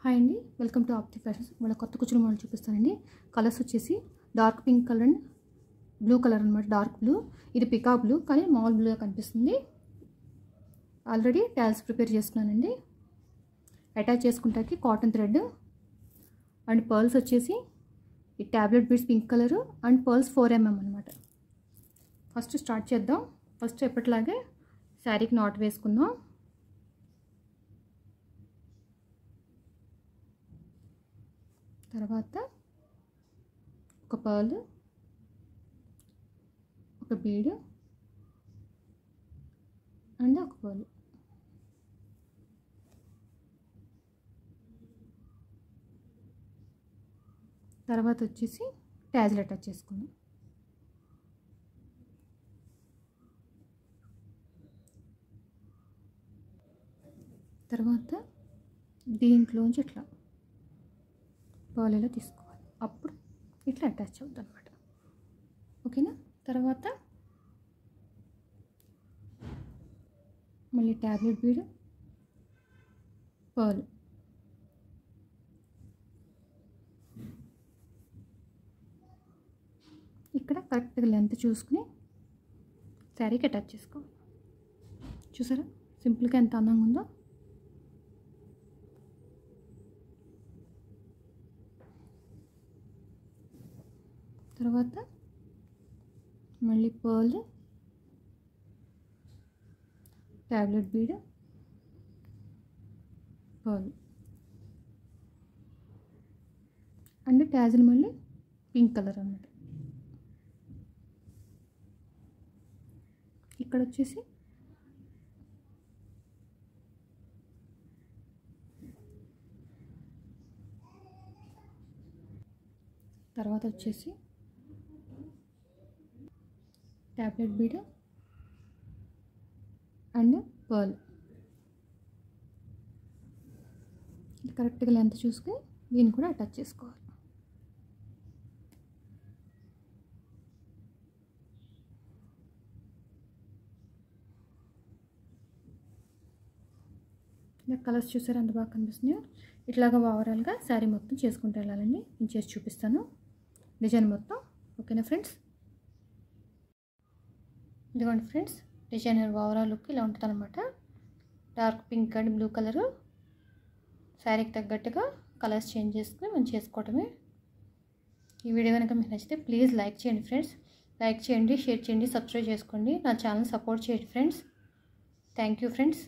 Hi అండి, welcome to ఆప్తి fashions. వాళ్ళ కొత్త కుచ్చుల మోడల్ చూపిస్తానండి. కలర్స్ వచ్చేసి dark pink colour and blue colour అనమాట. డార్క్ బ్లూ, ఇది పికా బ్లూ కానీ మామూలు బ్లూగా కనిపిస్తుంది. ఆల్రెడీ టాల్స్ ప్రిపేర్ చేస్తున్నానండి. అటాచ్ చేసుకుంటాకి కాటన్ థ్రెడ్ అండ్ పర్ల్స్ వచ్చేసి ఈ tablet beads pink colour and pearls 4mm అనమాట. ఫస్ట్ స్టార్ట్ చేద్దాం. ఫస్ట్ ఎప్పటిలాగే శారీకి నాట్ వేసుకుందాం. తర్వాత ఒక పర్ల్, ఒక బీడ్ అండ్ ఒక పర్ల్. తర్వాత వచ్చేసి ట్యాజిల్ అటాచ్ చేసుకుందాం. తర్వాత దీంట్లోంచి ఇట్లా పర్ల్ ఇలా తీసుకోవాలి. అప్పుడు ఇట్లా అటాచ్ అవుతుంది అనమాట. ఓకేనా? తర్వాత మళ్ళీ ట్యాబ్లెట్ బీడ్, పర్ల్, ఇక్కడ కరెక్ట్గా లెంత్ చూసుకుని శారీకి అటాచ్ చేసుకోవాలి. చూసారా సింపుల్గా ఎంత అందంగా ఉందో. తర్వాత మళ్ళీ pearl, tablet bead, pearl and ట్యాజిల్ మళ్ళీ పింక్ కలర్ అన్నమాట. ఇక్కడ వచ్చేసి తర్వాత వచ్చేసి ట్యాబ్లెట్ బీడ్ అండ్ పర్ల్ కరెక్ట్గా లెంత్ చూసుకుని దీన్ని కూడా అటాచ్ చేసుకోవాలి. కలర్స్ చూసారు అంత బాగా కనిపిస్తున్నాయో. ఇట్లాగా ఓవరాల్గా శారీ మొత్తం చేసుకుంటూ వెళ్ళాలండి. నేను చేసి చూపిస్తాను డిజైన్ మొత్తం. ఓకేనా ఫ్రెండ్స్? ఇదిగోండి ఫ్రెండ్స్, డిజైన్ ఓవరాల్ లుక్ ఇలా ఉంటుంది అనమాట. Dark pink and blue colour శారీకి తగ్గట్టుగా కలర్స్ చేంజ్ చేసుకుని మనం చేసుకోవటమే. ఈ వీడియో కనుక మీకు నచ్చితే ప్లీజ్ లైక్ చేయండి ఫ్రెండ్స్. లైక్ చేయండి, షేర్ చేయండి, సబ్స్క్రైబ్ చేసుకోండి. నా ఛానల్ సపోర్ట్ చేయండి ఫ్రెండ్స్. Thank you friends.